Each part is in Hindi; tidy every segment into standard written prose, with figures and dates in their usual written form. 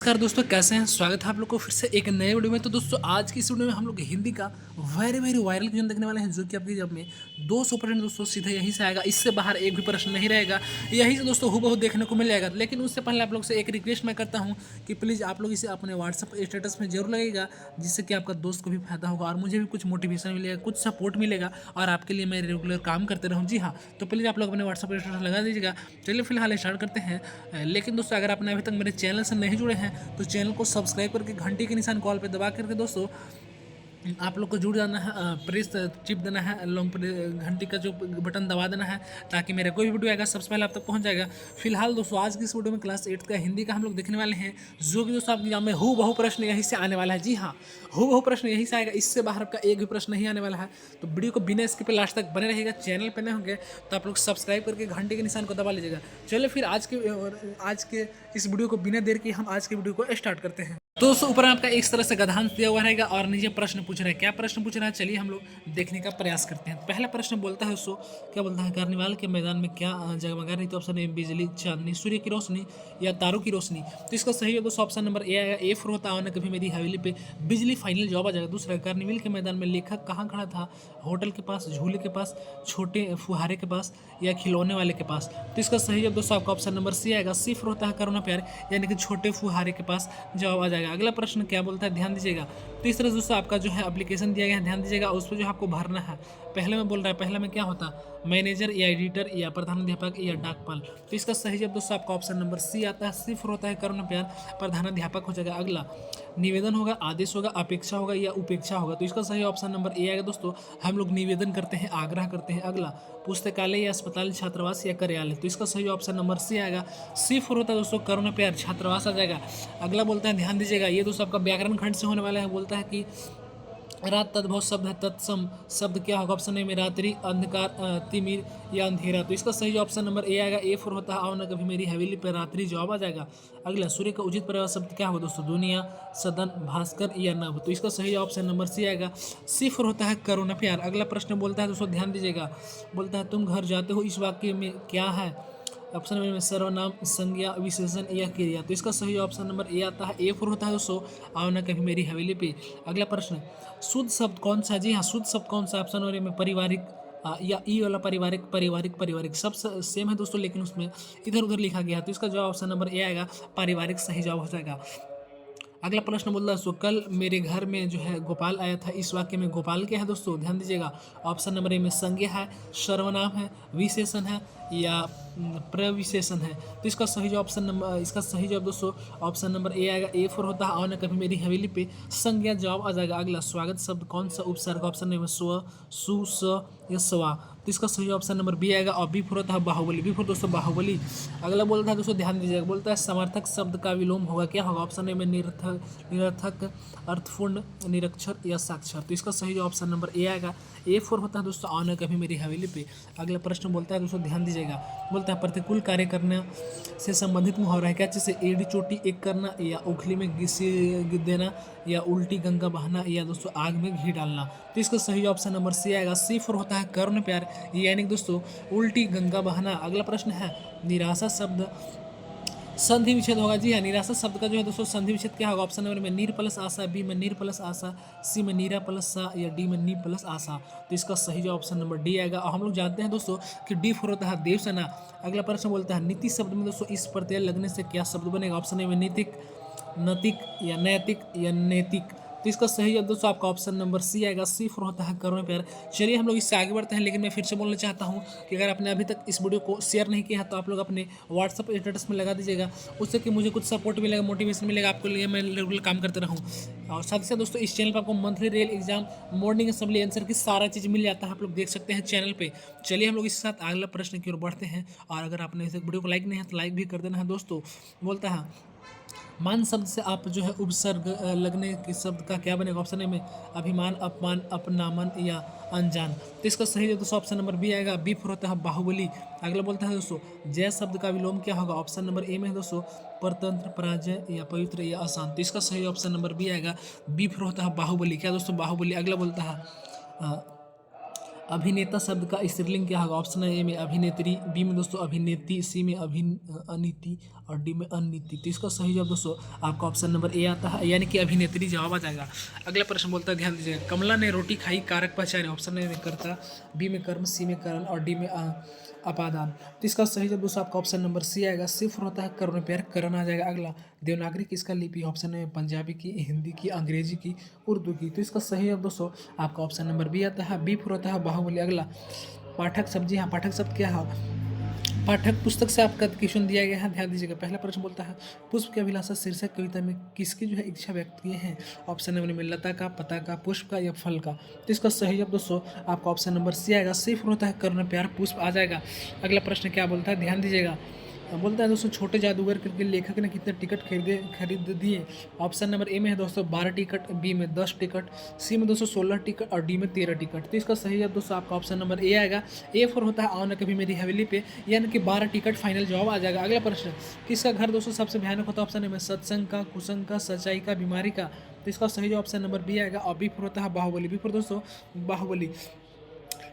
नमस्कार दोस्तों, कैसे हैं? स्वागत है आप लोग को फिर से एक नए वीडियो में। तो दोस्तों आज की इस वीडियो में हम लोग हिंदी का वेरी वेरी वायरल क्वेश्चन देखने वाले हैं, जो कि आपकी एग्जाम में 200% दोस्तों सीधे यहीं से आएगा। इससे बाहर एक भी प्रश्न नहीं रहेगा, यहीं से दोस्तों हूबहू देखने को मिल जाएगा। लेकिन उससे पहले आप लोग से एक रिक्वेस्ट मैं करता हूँ कि प्लीज़ आप लोग इसे अपने व्हाट्सअप स्टेटस में जरूर लगेगा, जिससे कि आपका दोस्त को भी फायदा होगा और मुझे भी कुछ मोटिवेशन मिलेगा, कुछ सपोर्ट मिलेगा और आपके लिए मैं रेगुलर काम करते रहूँ। जी हाँ, तो प्लीज़ आप लोग अपने व्हाट्सअप स्टेटस लगा दीजिएगा। चलिए फिलहाल स्टार्ट करते हैं। लेकिन दोस्तों अगर आपने अभी तक मेरे चैनल से नहीं जुड़े हैं तो चैनल को सब्सक्राइब करके घंटी के निशान कॉल पे दबा करके दोस्तों आप लोग को जुड़ जाना है। प्रेस चिप देना है, लॉन्ग घंटी का जो बटन दबा देना है, ताकि मेरा कोई भी वीडियो आएगा सबसे पहले आप तक पहुंच जाएगा। फिलहाल दोस्तों आज की इस वीडियो में क्लास 8 का हिंदी का हम लोग देखने वाले हैं, जो कि दोस्तों आपके एग्जाम में हूबहू प्रश्न यहीं से आने वाला है। जी हाँ, हूबहू प्रश्न यहीं से आएगा, इससे बाहर आपका एक भी प्रश्न नहीं आने वाला है। तो वीडियो को बिना स्किप पे लास्ट तक बने रहिएगा। चैनल पर नए होंगे तो आप लोग सब्सक्राइब करके घंटे के निशान को दबा लीजिएगा। चलिए फिर आज के इस वीडियो को बिना देर के हम आज के वीडियो को स्टार्ट करते हैं। तो दोस्तों ऊपर आपका इस तरह से गधांश दिया हुआ रहेगा और नीचे प्रश्न पूछ रहा है। क्या प्रश्न पूछ रहा है, चलिए हम लोग देखने का प्रयास करते हैं। पहला प्रश्न बोलता है दोस्तों, क्या बोलता है, कार्निवाल के मैदान में क्या जगमगा रही? तो ऑप्शन ए बिजली, चांदनी, सूर्य की रोशनी या तारों की रोशनी। तो इसका सही है दोस्तों ऑप्शन नंबर ए आएगा। ए फॉर होता है कभी मेरी हवेली पे बिजली, फाइनल जवाब आ जाएगा। दूसरा, कार्निवल के मैदान में लेखक कहाँ खड़ा था? होटल के पास, झूले के पास, छोटे फुहारे के पास या खिलौने वाले के पास। तो इसका सही जवाब दोस्तों आपका ऑप्शन नंबर सी आएगा। सी फॉर होता है करुणा प्यार, यानी कि छोटे फुहारे के पास जवाब आ जाएगा। अगला प्रश्न क्या बोलता है, ध्यान दीजिएगा। तो इस तरह दोस्तों आपका जो है एप्लीकेशन दिया गया है, ध्यान दीजिएगा, उस पर जो आपको भरना है। पहले में बोल रहा है, पहले में क्या होता, मैनेजर या एडिटर या प्रधानाध्यापक या डाकपाल। तो इसका सही जवाब दोस्तों आपका ऑप्शन नंबर सी आता है। सी फॉर होता है करुणा प्यार, प्रधानाध्यापक हो जाएगा। अगला निवेदन होगा, आदेश होगा, अपेक्षा होगा या उपेक्षा होगा। तो इसका सही ऑप्शन नंबर ए आएगा दोस्तों। हम लोग निवेदन करते हैं, आग्रह करते हैं। अगला पुस्तकालय या अस्पताल, छात्रावास या कार्यालय। तो इसका सही ऑप्शन नंबर सी आएगा। सी फॉर होता है दोस्तों करुणा प्यार, छात्रावास आ जाएगा। अगला बोलता है, ध्यान दीजिएगा, ये दोस्तों आपका व्याकरण खंड से होने वाला है। बोलता है कि रात तद्भव शब्द है, तत्सम शब्द क्या होगा? ऑप्शन ए में रात्रि, अंधकार, तिमिर या अंधेरा। तो इसका सही ऑप्शन नंबर ए आएगा। ए फॉर होता है आओ ना कभी मेरी हवेली पर रात्रि, जवाब आ जाएगा। अगला सूर्य का उचित पर्याय शब्द क्या होगा दोस्तों? दुनिया, सदन, भास्कर या नभ। तो इसका सही ऑप्शन नंबर सी आएगा। सी फॉर होता है करुणा प्यार। अगला प्रश्न बोलता है दोस्तों, ध्यान दीजिएगा, बोलता है तुम घर जाते हो, इस वाक्य में क्या है? ऑप्शन नंबर में सर्वनाम, संज्ञा, विशेषण या क्रिया। तो इसका सही ऑप्शन नंबर ए आता है। ए फॉर होता है दोस्तों आओ ना कभी मेरी हवेली पे। अगला प्रश्न, शुद्ध शब्द कौन सा है? जी हाँ, शुद्ध शब्द कौन सा? ऑप्शन नंबर में पारिवारिक या ई वाला पारिवारिक, पारिवारिक पारिवारिक सब सेम है दोस्तों, लेकिन उसमें इधर उधर लिखा गया है। तो इसका जवाब ऑप्शन नंबर ए आएगा, पारिवारिक सही जवाब हो जाएगा। अगला प्रश्न बोल रहा है, सो कल मेरे घर में जो है गोपाल आया था, इस वाक्य में गोपाल क्या है दोस्तों? ध्यान दीजिएगा, ऑप्शन नंबर ए में संज्ञा है, सर्वनाम है, विशेषण है या प्रविशेषण है। तो इसका सही जवाब इसका सही जवाब दोस्तों ऑप्शन नंबर ए आएगा। ए फॉर होता है आओ ना कभी मेरी हवेली पे, संज्ञा जवाब आ जाएगा। अगला स्वागत शब्द कौन सा उपसर्ग? ऑप्शन नंबर स्व, सु, स या स्वा। तो इसका सही ऑप्शन नंबर बी आएगा। और बी फॉर होता है बाहुबली। बी फॉर दोस्तों बाहुबली। अगला बोलता है दोस्तों, ध्यान दीजिएगा, बोलता है समर्थक शब्द का विलोम होगा, क्या होगा? ऑप्शन ए में निरर्थक, निरर्थक, अर्थपूर्ण, निरक्षर या साक्षर। तो इसका सही ऑप्शन नंबर ए आएगा। ए फॉर होता है दोस्तों आओ ना कभी मेरी हवेली पे। अगला प्रश्न बोलता है दोस्तों, ध्यान दीजिएगा, बोलता है प्रतिकूल कार्य करने से संबंधित मुहावरा है, क्या? जैसे एड़ी चोटी एक करना या उखली में गिर देना या उल्टी गंगा बहाना या दोस्तों आग में घी डालना। तो इसका सही ऑप्शन नंबर सी आएगा। सी फॉर होता है करुण प्यार, यानी दोस्तों उल्टी गंगा बहाना। अगला प्रश्न है, निराशा शब्द संधि विच्छेद होगा। जी हाँ, निराशा शब्द का जो है दोस्तों संधि विच्छेद क्या होगा? ऑप्शन नंबर में नीर प्लस आशा, बी में नीर प्लस आशा, सी में नीरा प्लस सा या डी में नी प्लस आशा। तो इसका सही जो ऑप्शन नंबर डी आएगा। और हम लोग जानते हैं दोस्तों कि डी फॉर होता है देवसेना। अगला प्रश्न बोलता है, नीति शब्द में दोस्तों इस प्रत्यय लगने से क्या शब्द बनेगा? ऑप्शन ए में नीतिक, नैतिक या नैतिक या नैतिक। तो इसका सही जवाब दोस्तों आपका ऑप्शन नंबर सी आएगा। सी फॉर होता है करुणा प्यार। चलिए हम लोग इससे आगे बढ़ते हैं, लेकिन मैं फिर से बोलना चाहता हूँ कि अगर आपने अभी तक इस वीडियो को शेयर नहीं किया है तो आप लोग अपने व्हाट्सअप स्टेटस में लगा दीजिएगा, उससे कि मुझे कुछ सपोर्ट मिलेगा, मोटिवेशन मिलेगा, आपके लिए मैं रेगुलर काम करते रहूँ। और साथ ही साथ दोस्तों इस चैनल पर आपको monthly rail exam, morning assembly answer की सारा चीज़ मिल जाता है, आप लोग देख सकते हैं चैनल पर। चलिए हम लोग इसके साथ अगला प्रश्न की ओर बढ़ते हैं। और अगर आपने इस वीडियो को लाइक नहीं है तो लाइक भी कर देना है दोस्तों। बोलता है, मान शब्द से आप जो है उपसर्ग लगने के शब्द का क्या बनेगा? ऑप्शन ए में अभिमान, अपमान, अपनामन या अनजान। तो इसका सही दोस्तों ऑप्शन नंबर बी आएगा। बी फॉर होता है बाहुबली। अगला बोलता है दोस्तों, जय शब्द का विलोम क्या होगा? ऑप्शन नंबर ए में है दोस्तों परतंत्र, पराजय या पवित्र या अशांत। तो इसका सही ऑप्शन नंबर बी आएगा। बी फॉर होता है बाहुबली। क्या दोस्तों? बाहुबली। अगला बोलता है अभिनेता शब्द का स्त्रीलिंग क्या होगा? ऑप्शन है ए में अभिनेत्री, बी में दोस्तों अभिनेत्री, सी में अनिति और डी में अनिति। तो इसका सही जवाब दोस्तों आपका ऑप्शन नंबर ए आता है, यानी कि अभिनेत्री जवाब आ जाएगा। अगला प्रश्न बोलता है, ध्यान दीजिएगा, कमला ने रोटी खाई, कारक पहचाने। ऑप्शन ए में कर्ता, बी में कर्म, सी में करण और डी में अपादान। तो इसका सही जवाब दोस्तों आपका ऑप्शन नंबर सी आएगा, सिर्फ होता है करुण प्यार, करण आ जाएगा। अगला, देवनागरी किसका लिपि? ऑप्शन है पंजाबी की, हिंदी की, अंग्रेजी की, उर्दू की। तो इसका सही जवाब दोस्तों आपका ऑप्शन नंबर बी आता है, बी फोर होता है बाहुबली। अगला, पाठक शब्द, जी हाँ, पाठक शब्द क्या है? पाठक पुस्तक से आपका क्वेश्चन दिया गया है, ध्यान दीजिएगा। पहला प्रश्न बोलता है, पुष्प की अभिलाषा शीर्षक कविता में किसकी जो है इच्छा व्यक्त किए हैं? ऑप्शन नंबर में लता का, पता का, पुष्प का या फल का। तो इसका सही जवाब दोस्तों आपका ऑप्शन नंबर सी आएगा, सिर्फ होता है करुण प्यार, पुष्प आ जाएगा। अगला प्रश्न क्या बोलता है, ध्यान दीजिएगा, बोलता है दोस्तों, छोटे जादूगर के लेखक ने कितने टिकट खरीद दिए? ऑप्शन नंबर ए में है दोस्तों 12 टिकट, बी में 10 टिकट, सी में दोस्तों 16 टिकट और डी में 13 टिकट। तो इसका सही जवाब दोस्तों आपका ऑप्शन नंबर ए आएगा, ए फॉर होता है आओ न कभी मेरी हवेली पे, यानी कि 12 टिकट फाइनल जवाब आ जाएगा। अगला प्रश्न, किसका घर दोस्तों सबसे भयानक होता है? ऑप्शन में सत्संग का, कुसंग का, सच्चाई का, बीमारी का। तो इसका सही जवाब ऑप्शन नंबर बी आएगा, और बी फॉर होता है बाहुबली, बी फॉर दोस्तों बाहुबली।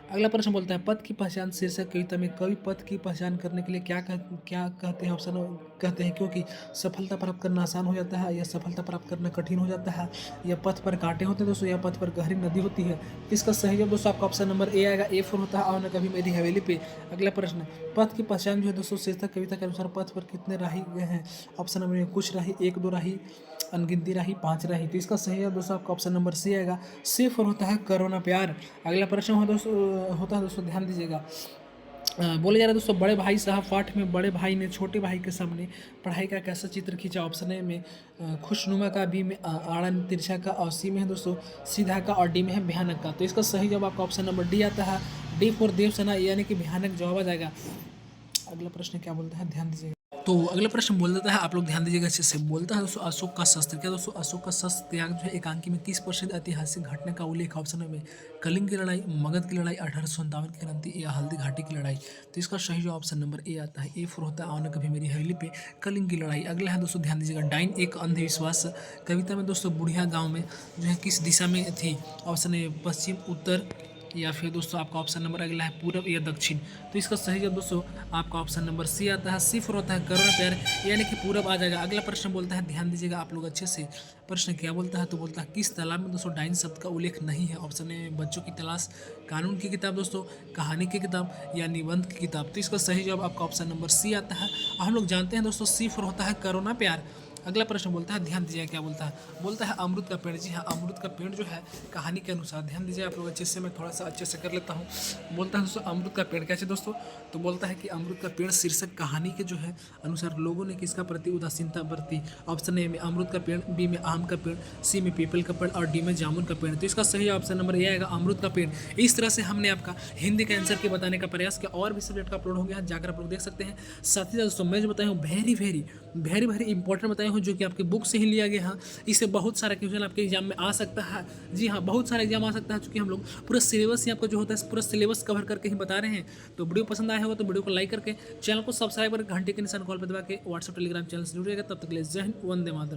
अगला प्रश्न बोलता है, पद की पहचान शीर्षक कविता में कवि पद की पहचान करने के लिए क्या कहते हैं? ऑप्शन कहते हैं क्योंकि सफलता प्राप्त करना आसान हो जाता है, या सफलता प्राप्त करना कठिन हो जाता है, या पथ पर कांटे होते हैं दोस्तों, या पथ पर गहरी नदी होती है। इसका सही जवाब दोस्तों आपका ऑप्शन नंबर ए आएगा, ए फोर होता है आओ न कभी मेरी हवेली पे। अगला प्रश्न, पथ की पहचान जो है दोस्तों शीर्षक कविता के अनुसार पथ पर कितने राही गए हैं? ऑप्शन नंबर में कुछ राही, 1 2 राही, अनगिनती राही, 5 राही। तो इसका सही जवाब दोस्तों आपका ऑप्शन नंबर सी आएगा, सी फॉर होता है करुणा प्यार। अगला प्रश्न होता है दोस्तों, ध्यान दीजिएगा, बोले जा रहा है दोस्तों, बड़े भाई साहब पाठ में बड़े भाई ने छोटे भाई के सामने पढ़ाई का कैसा चित्र खींचा? ऑप्शन ए में खुशनुमा का, बी में आड़ा तिरछा का, और सी में है दोस्तों सीधा का, और डी में है भयानक का। तो इसका सही जवाब आपका ऑप्शन नंबर डी आता है, डी फॉर देवसेना, यानी कि भयानक जवाब आ जाएगा। अगला प्रश्न क्या बोलता है, ध्यान दीजिएगा। तो अगला प्रश्न बोल देता है, आप लोग ध्यान दीजिएगा अच्छे से। बोलता है दोस्तों, अशोक का शस्त्र क्या? दोस्तों अशोक का शस्त्र त्याग जो है एकांकी में किस प्रसिद्ध ऐतिहासिक घटना का उल्लेख? ऑप्शन में कलिंग की लड़ाई, मगध की लड़ाई, 1857 की क्रांति, या हल्दी घाटी की लड़ाई। तो इसका सही जवाब ऑप्शन नंबर ए आता है, ए फोर होता है आओ न कभी मेरी हवेली पे, कलिंग की लड़ाई। अगला है दोस्तों, ध्यान दीजिएगा, डाइन एक अंधविश्वास कविता में दोस्तों बुढ़िया गाँव में जो है किस दिशा में थी? ऑप्शन ए पश्चिम, उत्तर, या फिर दोस्तों आपका ऑप्शन नंबर अगला है पूरब या दक्षिण। तो इसका सही जवाब दोस्तों आपका ऑप्शन नंबर सी आता है, सी फॉर होता है करुण प्यार, यानी कि पूरब आ जाएगा। अगला प्रश्न बोलता है, ध्यान दीजिएगा आप लोग अच्छे से। प्रश्न क्या बोलता है? तो बोलता है, किस तालाब में दोस्तों डाइन शब्द का उल्लेख नहीं है? ऑप्शन ए बच्चों की तलाश, कानून की किताब दोस्तों, कहानी की किताब, या निबंध की किताब। तो इसका सही जवाब आपका ऑप्शन नंबर सी आता है, और हम लोग जानते हैं दोस्तों सी फॉर होता है करुणा प्यार। अगला प्रश्न बोलता है, ध्यान दीजिए क्या बोलता है? बोलता है अमरूद का पेड़। जी हाँ, अमरूद का पेड़ जो है कहानी के अनुसार, ध्यान दीजिए आप लोग अच्छे से, मैं थोड़ा सा अच्छे से कर लेता हूँ। बोलता है दोस्तों अमरूद का पेड़ कैसे दोस्तों? तो बोलता है कि अमरूद का पेड़ शीर्षक कहानी के जो है अनुसार लोगों ने किसका प्रति उदासीनता बरती? ऑप्शन ए में अमरूद का पेड़, बी में आम का पेड़, सी में पीपल का पेड़ और डी में जामुन का पेड़। तो इसका सही ऑप्शन नंबर ए आएगा, अमरूद का पेड़। इस तरह से हमने आपका हिंदी का आंसर के बताने का प्रयास किया, और भी सब्जेक्ट का अपलोड हो गया, जाकर आप लोग देख सकते हैं। साथ ही साथ दोस्तों मैं जो बताया हूँ very very very very important बताया हूँ, जो कि आपके बुक से ही लिया गया है। इससे बहुत सारा क्वेश्चन आपके एग्जाम में आ सकता है। जी हाँ, बहुत सारा एग्जाम आ सकता है, क्योंकि हम लोग पूरा सिलेबस ही आपका जो होता है पूरा सिलेबस कवर करके ही बता रहे हैं। तो वीडियो पसंद आया होगा तो वीडियो को लाइक करके चैनल को सब्सक्राइब करके घंटे के निशान कॉल पर दबा के व्हाट्सएप टेलीग्राम चैनल से जुड़िएगा। तब तक के लिए जय हिंद, वंदे मातरम।